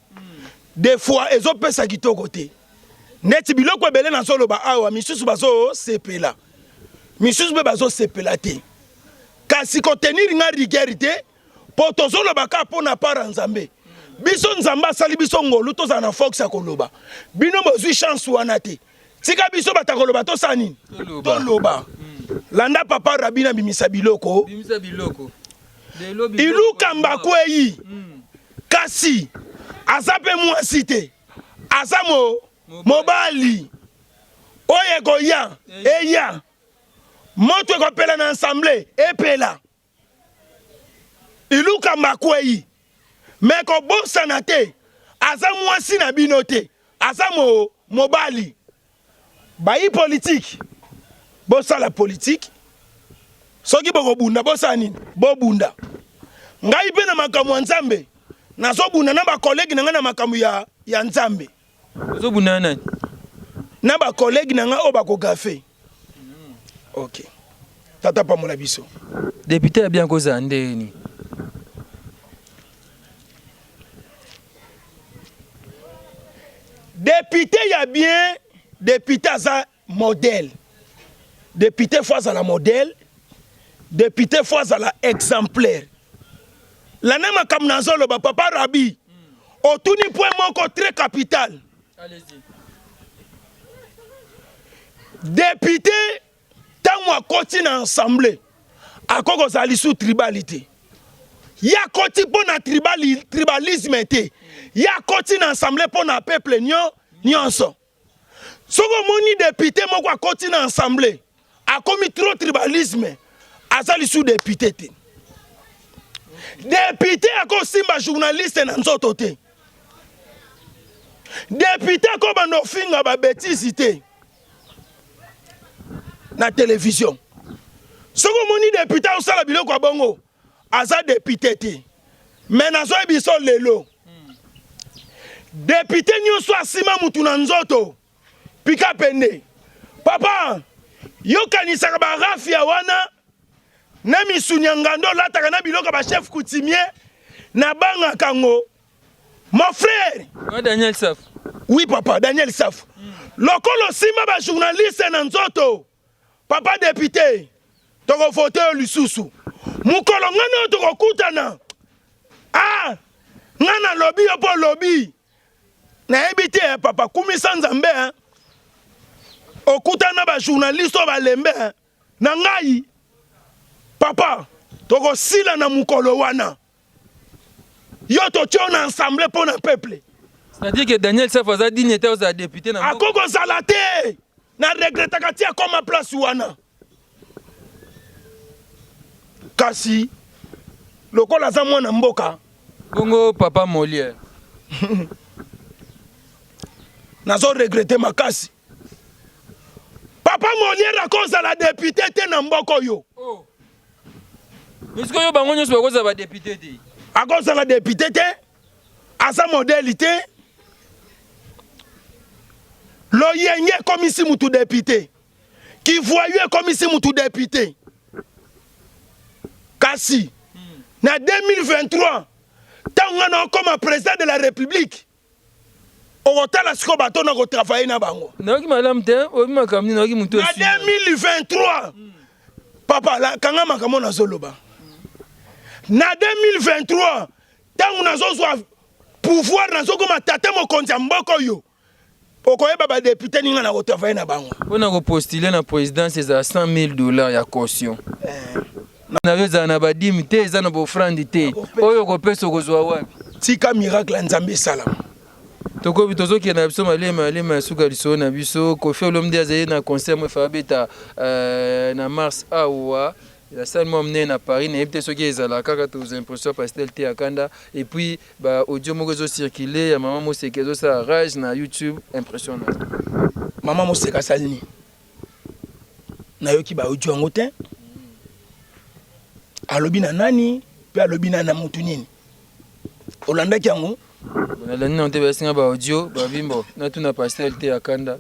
Speaker 1: Des fois ezo pesa kitoko te. Neti biloko ebele na solo ba awa misusu bazo sepela. Misusu be bazo sepela te. Kasi ko tenir nga rigueur po tozolo baka pona para nzambe. Biso nzamba sali biso ngolu toza na fox ya koloba. Bino bozwi chance wana te. Tika biso batakoloba to sani. Toloba. Landa papa Rabina bimisa biloko.
Speaker 2: Bimisa biloko.
Speaker 1: Ilukamba kwei kasi azape mwasi te azamo mobali oye goya eya moto ko pela na ensemble epela Ilukamba kwei mais ko bosana te azamwasi na bino te azamo mobali bayi politique bosala politique soki boko bunda bosani bobunda ngai pe na makamu nzambe nazo bunda na ba collègue na nga na makamu ya nzambe
Speaker 2: zo bunda nani
Speaker 1: na ba collègue na nga o ba ko café OK tata pa mola biso
Speaker 2: député ya bien koza ndeni
Speaker 1: député ya bien député aza modèle député fois à la modèle député fois à la exemplaire la nema comme nazolo ba papa Rabi otuni point moko très capital.
Speaker 2: Allez-y.
Speaker 1: Député tant à côté na assemblée à koko zali sous tribalité ya côté pour na tribalisme été ya côté na assemblée pour na peuple nyonso soko moni député moko à côté na assemblée a commis trop tribalisme azali sous député te député ako simba journaliste na nzoto te député ako bando finga ba bêtise te na télévision soko moni député au sala biloko ya bongo aza député te mais nazo biso lelo député nyonso asima mutu na nzoto pika pende papa yokanisaka barafia wana na misunyangando lataka na biloko ba chef coutumier na banga kango mon frère
Speaker 2: Daniel Saf.
Speaker 1: oui papa Daniel Saf lokolo sima ba journaliste na nzoto papa député toko vote lisusu mukolo ngana toko kutana ngana lobby opo lobby na ebité papa kumisa nzambe okutana ba journaliste ba lembe na ngai papa toko sila na mukolo wana yo to tona ensemble pour un peuple.
Speaker 2: C'est-à-dire que Daniel Saf a dit n'était aux députés na
Speaker 1: akoko salate na regretta katia comme place wana kasi lokola za mwana mboka
Speaker 2: bongo papa Molière
Speaker 1: nazo regretter makasi papa Molière à cause de la député te na mboko yo
Speaker 2: est-ce que yo bango nyonso bakoza ba député te
Speaker 1: à cause de la député te à sa modalité loyenge comme ici mutu député qui voyait comme ici mutu député kasi na 2023 tanga na comme président de la République okotala siko bato na ko travailler na bango
Speaker 2: naoki malam te obi makamni naoki mutu
Speaker 1: na 2023 papa la kanga makamo na zoloba na 2023 tangu nazo zwa pouvoir nazo koma tata mokonzi ya mboko yo okoyeba ba député ninga na ko travailler na bango
Speaker 2: pona ko postuler na présidence eza $100,000 ya caution na na badimi te eza na bofrandi te oyo kopesa kozwa wapi
Speaker 1: tika miracle nzambe salam
Speaker 2: tokobi tozoki na biso malema suka liso na biso Koffi Olomide azali na concert mo fabeta na mars awa la salle mo amené na Paris na ebite soki ezala kaka to impression pastel te akanda et puis ba audio moko zo circuler ya maman Moseka zo sa rage na YouTube impressionnant
Speaker 1: maman Moseka salini na yoki ba audio ngo te alobi na nani pe alobi na mutu nini olanda kyango
Speaker 2: na lani na tebe singa ba audio ba bimbo na tuna pastel te akanda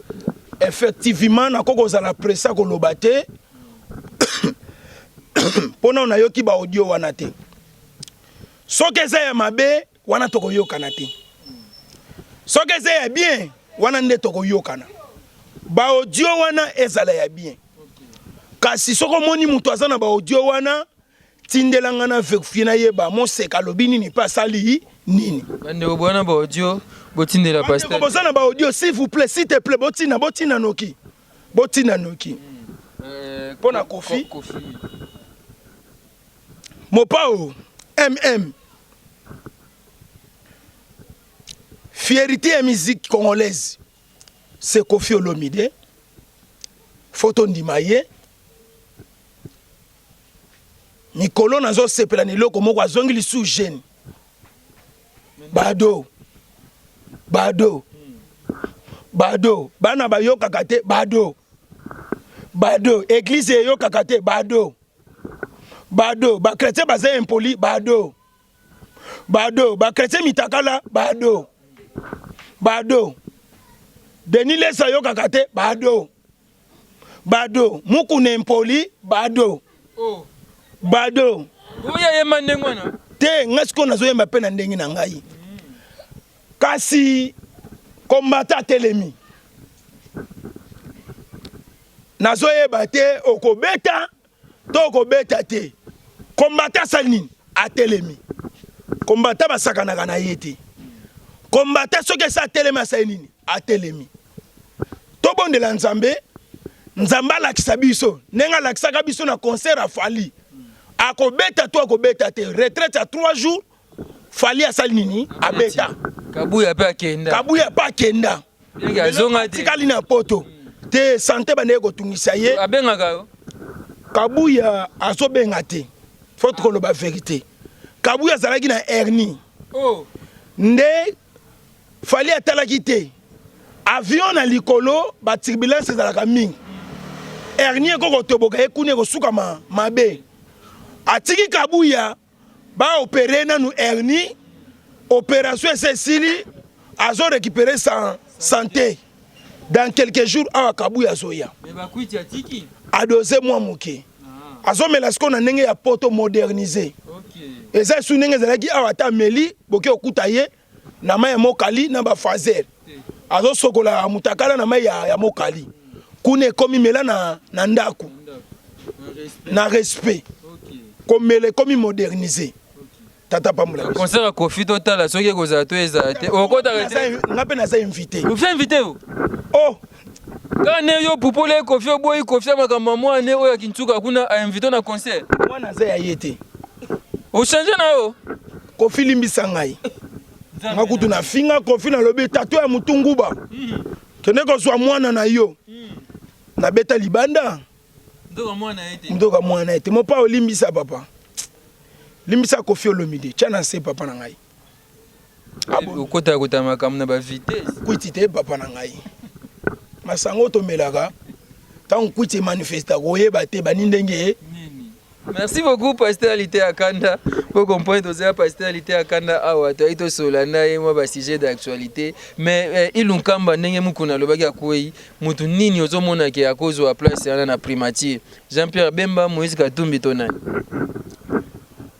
Speaker 1: effectivement na koko za la presse ko lobate pona na yoki ba audio wana te soke za ya mabe wana toko yokana te soke za ya bien wana nde toko yokana ba audio wana ezala ya bien kasi soko moni mutu azana ba audio wana tindelanga na vérifier na yeba Moseka lobi nini pa sali nini
Speaker 2: bande obwana ba audio botindela pastel
Speaker 1: bozana ba audio s'il vous plaît s'il te plaît botina noki pona Koffi Mopao MM fierté et musique congolaise c'est Koffi Olomide photo ndimaye Nikolo nazo sepela ni loko moko azongi lisu jeune bado bana bayoka kate bado église yoka kate bado ba chrétien baza impoli bado ba chrétien mitakala bado Denis Lesa yoka kate bado muku nempoli bado
Speaker 2: oya yema ndengwana
Speaker 1: te ngasko nazo yema pe na ndengi na ngai kasi combattant telemi nazoyeba te okobeta to okobeta te kombata salini atelemi kombata basakanaka na ye te kombata soki esa atelemi asali nini atelemi tobondela nzambe nzambe alakisa biso ndenge alakisaka biso na concert ya Fally akobeta to akobeta te retraite ya 3 jours Fally asali nini abeta
Speaker 2: Kabuya pa kenda
Speaker 1: Kabuya pa kenda tikali na poto te santé bande kotungisa ye
Speaker 2: abengaka yo
Speaker 1: Kabuya azobenga te faut koloba vérité Kabuya azalaki na hernie nde Fally atalaki te avion na likolo ba turbulence ezalaka mingi hernie koko toboka ekune kosuka mabe atiki Kabuya ba opérer nanu hernie opération esili azo récupérer sa santé dans quelques jours awa Kabuya azoya
Speaker 2: mais bakwiti atiki
Speaker 1: adosé moi moke azomela siko na ndenge ya poto modernisé eza su ndenge ezalaki awa ata meli boke okuta ye na mai ya mokali na bafazer azosokola mutakala na mai ya mokali kuna ekomi mela na ndako na respect komele ekomi modernisé tata pamula
Speaker 2: concert Kofi total soki kozala to eza te okota rete
Speaker 1: ngape naza invité
Speaker 2: vous faites invité
Speaker 1: oh
Speaker 2: kana yo pupole Kofi oboyi Kofi makambo mwana oyo kintuka kuna a invité na concert
Speaker 1: mwana za ya yete
Speaker 2: o changer na yo
Speaker 1: Kofi limbisa ngai ngakutu na finga Kofi na lobi tato ya mutunguba kene ko zwa mwana na yo na beta libanda ndoka mwana ete mo pa olimbisa papa limbisa Kofi Olomide chana se papa na ngai
Speaker 2: okota kota makambo na ba vitesse
Speaker 1: kwiti te papa na ngai masango to melaka tant kwiti manifesta koyeba te banindenge.
Speaker 2: Merci beaucoup Pasteur Alité Akanda. Pour comprendre aussi Pasteur Alité Akanda awa to ito solana ye mo ba sujet d'actualité mais ilunkamba ndenge mukuna lobaki akoyi mutu nini ozomona ke akozo a place yana na primature Jean-Pierre Bemba Moïse Katumbi tonani.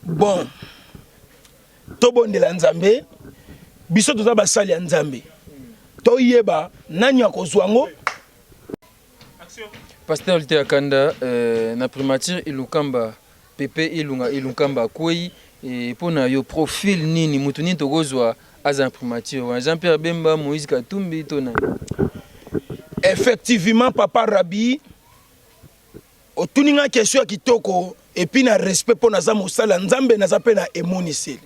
Speaker 1: Bon tobondela nzambe biso toza basali ya nzambe toyeba nani akozwango.
Speaker 2: Pasteur Alité Akanda na primature ilukamba pepe ilunkamba kwei pona yo profil nini mutu nini tokozwa aza primature Jean-Pierre Bemba Moïse Katumbi tonani.
Speaker 1: Effectivement papa Rabi otuninga question ya kitoko et puis na respect pour naza mosala nzambe naza pe na emoniseli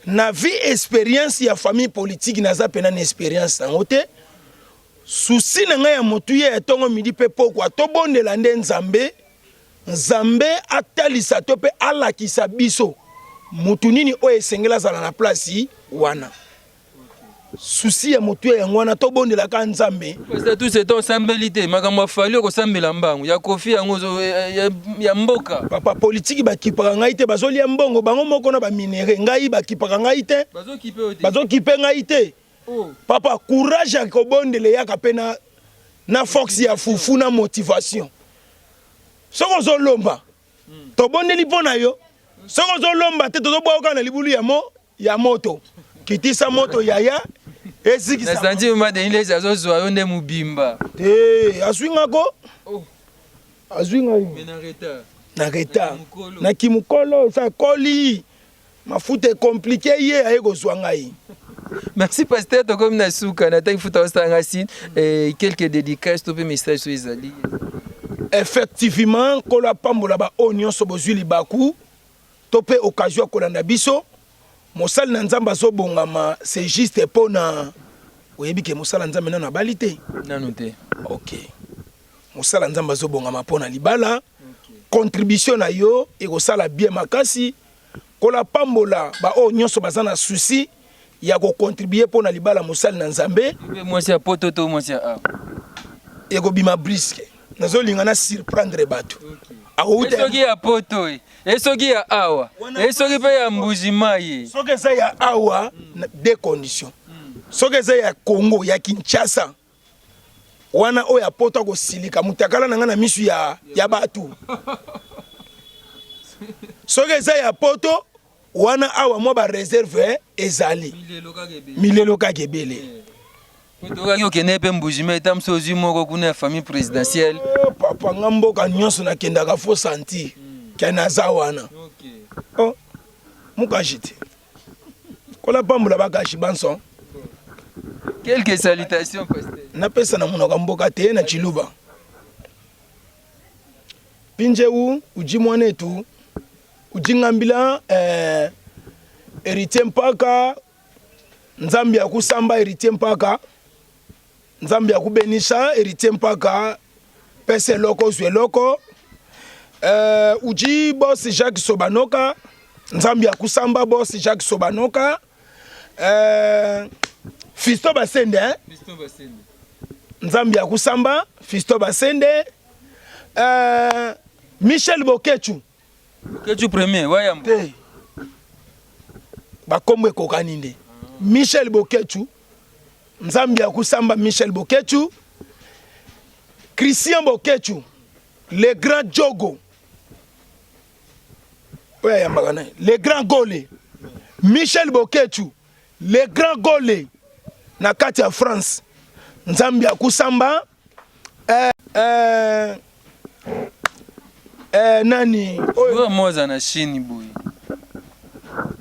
Speaker 1: na vie expérience ya famille politique naza pe na expérience nango te souci na ngai ya motu ye etongo midi pe pokwa tobondela nde nzambe atalisa to pe alakisa biso mutu nini oyo esengela azala na place wana souci ya motu ya ngwana tobondela ka nzambe
Speaker 2: parce que tout c'est ton sambelité makambo fali ko sambela mbangu ya Kofi yango ya mboka
Speaker 1: papa politique bakipaka ngai te bazolia mbongo bango moko na ba minere ngai bakipaka ngai te bazokipe ngai te. Papa courage ya kobondele yaka pe na force ya fufu na motivation soko zolomba tobondeli pona yo soko zolomba te tozoboka na libulu ya moto kitisa moto yaya ezikisa
Speaker 2: na santi ma de ile azozwa yo nde mubimba
Speaker 1: te azwingako azwinga na retard na kimukolo sa koli mafuta compliqué ye aye kozwa ngai.
Speaker 2: Merci Pasteur Tokom Nasuka na taille futa ostangasi quelques dédicaces to pe message sur Izali.
Speaker 1: Effectivement kola pambola ba onion so bozwi libaku to pe occasion kolanda biso mosala na nzamba zo bongama c'est juste pour na oyebi ke mosala nzamba na balite
Speaker 2: nanu te.
Speaker 1: OK mosala nzamba zo bongama pona libala contribution na yo e ko sala bien makasi kola pambola ba onion so bazana souci ya ko contribuer pour na libala mosali na nzambe
Speaker 2: moi c'est poto to moi c'est a
Speaker 1: et ko bima brisque nazo lingana surprendre bato
Speaker 2: esoki ya poto esoki ya awa esoki pe ya mbujima ye
Speaker 1: soki eza ya awa deux conditions soki eza ya Congo ya Kinshasa wana oyo ya poto akosilika mutakala na nga na misu ya bato soki eza ya poto wana awa mwa ba réserve ezali milelo ka gebele
Speaker 2: Kotoka yo kene pe mbujime tam sozi moko kuna famille présidentielle.
Speaker 1: Papa ngamboka nyonso na kendaka fo sentir. Kena zawana.
Speaker 2: OK.
Speaker 1: Oh. Mukajiti. Kola pambula bakashi banson.
Speaker 2: Quelques salutations pasteur.
Speaker 1: Na pesa na munoko mboka te na Chiluba. Pinjewu uji mwanetu ujingambila héritier mpaka nzambi ya kusamba héritier mpaka nzambi ya kubenisha héritier mpaka pese loko zwe loko uji boss Jacques Sobanoka nzambi ya kusamba boss Jacques Sobanoka Fisto Basende
Speaker 2: Fisto Basende
Speaker 1: nzambi ya kusamba Fisto Basende Michel Bokechu
Speaker 2: Bokechu premier wayambo
Speaker 1: te bakomwe kokaninde Michel Bokechu nzambi ya kusamba Michel Bokechu Christian Bokechu le grand Jogo oya yambagana le grand Gole Michel Bokechu le grand Gole na kati ya France nzambi ya kusamba nani
Speaker 2: oyo moza na Chine boy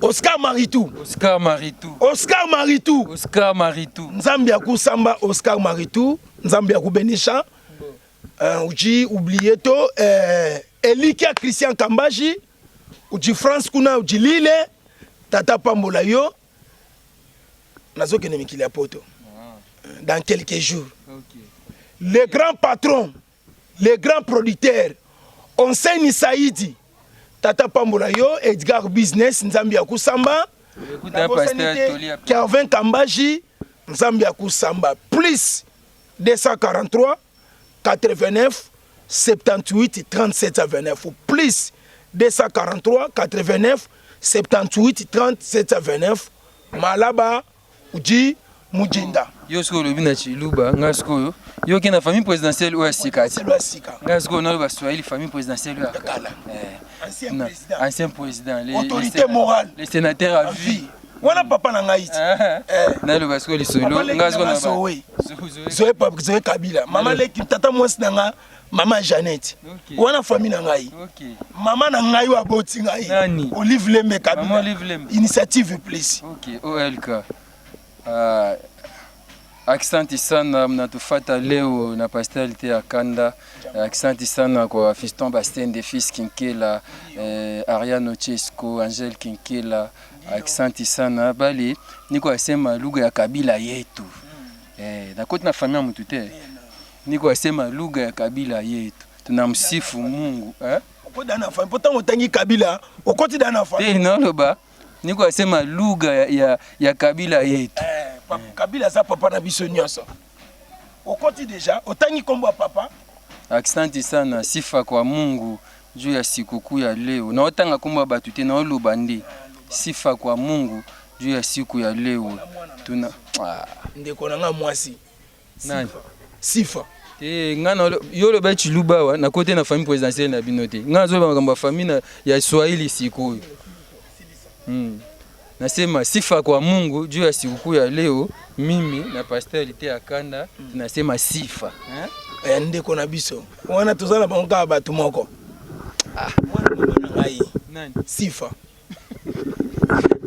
Speaker 1: Oscar Maritou nzambi ya kusamba Oscar Maritou nzambi ya kubenisha uji oublié to Elikia Christian Kambaji uji France kuna uji Lille tata pambola yo nazokene mikili ya poto dans quelques jours. Les grands patrons, les grands producteurs Onseni Saidi tata pambola yo Edgar Business nzambi ya kusamba Kervin Kambaji nzambi ya kusamba plus 243 89 78 37 29 plus 243 89 78 37 29 malaba uji mujinda
Speaker 2: yo sko lobi na Chiluba ngasko yo kena famille présidentielle ou sikati ngasko na ba Swahili famille présidentielle ya kala ancien président
Speaker 1: autorité morale
Speaker 2: les sénateurs à vie
Speaker 1: wana papa na ngaiti
Speaker 2: na lo basko lisolo ngasko na
Speaker 1: Zoé Kabila mama leki tata mwasi na nga mama Jeannette wana famille na ngai mama na ngai wa boti ngai Olive Lembe Kabila initiative please
Speaker 2: OK OLK Aksanti sana mnatufata leo na pastoralite ya Kanda. Aksanti sana kwa Fiston Basende Fils Kinkela, Ariano Chesco, Angel Kinkela. Aksanti sana bali niko asema lugha ya kabila yetu. Na koti na familia mtu te. Niko asema lugha ya kabila yetu. Tunamsifu Mungu,
Speaker 1: Okoti dana famille pourtant otangi kabila, okoti dana famille.
Speaker 2: Noloba niko asema lugha ya kabila yetu.
Speaker 1: Kabila za papa na biso nyonso. Okoti deja otangi kombo papa.
Speaker 2: Asante sana sifa kwa Mungu juu ya sikukuu ya leo. Na otanga kombo batu te na oloba ndi. Sifa kwa Mungu juu ya siku ya leo. Tuna
Speaker 1: ndeko na nga mwasi.
Speaker 2: Nani?
Speaker 1: Sifa.
Speaker 2: Ngana yolo ba Chiluba wa na kote na famille présidentielle na binote. Ngana zo ba ngamba famille ya Swahili siku. Nasema sifa kwa Mungu juu ya sikukuu ya leo. Mimi na pastoralite ya Kanda tunasema sifa.
Speaker 1: Ndeko na biso. Wana tozala bango batu moko. Sifa.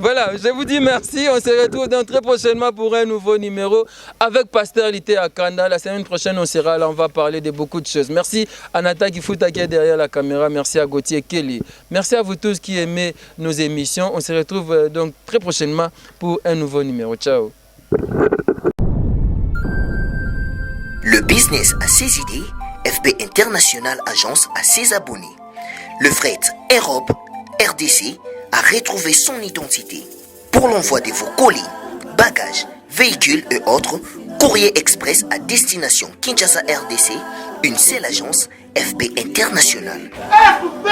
Speaker 2: Voilà, je vous dis merci. On se retrouve dans très prochainement pour un nouveau numéro avec pastoralite à Kanda. La semaine prochaine, on sera là. On va parler de beaucoup de choses. Merci à Nata Kifuta qui est derrière la caméra. Merci à Gauthier Kelly. Merci à vous tous qui aimez nos émissions. On se retrouve donc très prochainement pour un nouveau numéro. Ciao.
Speaker 5: Le business a ses idées. FB International Agence a ses abonnés. Le fret Europe, RDC a retrouvé son identité. Pour l'envoi de vos colis, bagages, véhicules et autres, courrier express à destination Kinshasa RDC, une seule agence, FB International.
Speaker 3: FB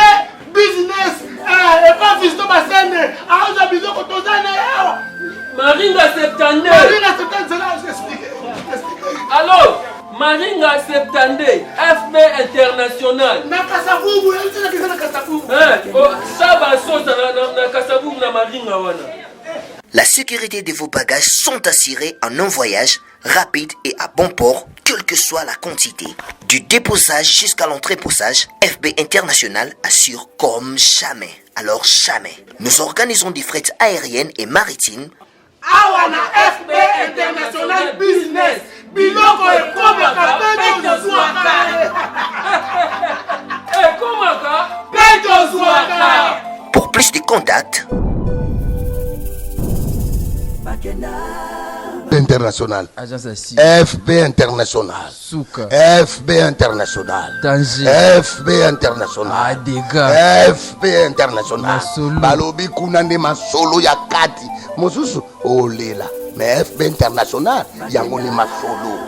Speaker 3: Business, et pas Fisto Basende, arrange bisous quand on a
Speaker 6: Maringa 72.
Speaker 3: Maringa 72, je explique.
Speaker 6: Allô, Maringa 72, FB International.
Speaker 3: Na Kasavubu, il y a na Kasavubu.
Speaker 6: Saba sosa na Kasavubu na Maringa wana.
Speaker 5: La sécurité de vos bagages sont assurées en un voyage rapide et à bon port, quelle que soit la quantité. Du déposage jusqu'à l'entreposage, FB International assure comme jamais. Alors jamais. Nous organisons des frettes aériennes et maritimes.
Speaker 3: Awana FB International Business. Biloko ekomaka peto zwaka.
Speaker 6: Ekomaka
Speaker 3: Peto zwaka.
Speaker 5: Pour plus de contacts,
Speaker 7: International.
Speaker 2: Agence Assis.
Speaker 7: FB International.
Speaker 2: Souka.
Speaker 7: FB International.
Speaker 2: Danger.
Speaker 7: FB International.
Speaker 2: Adega.
Speaker 7: FB International.
Speaker 2: Masolo.
Speaker 7: Balobi kuna nde masolo ya kati. Mosusu olela. Mais FB International yango ni masolo.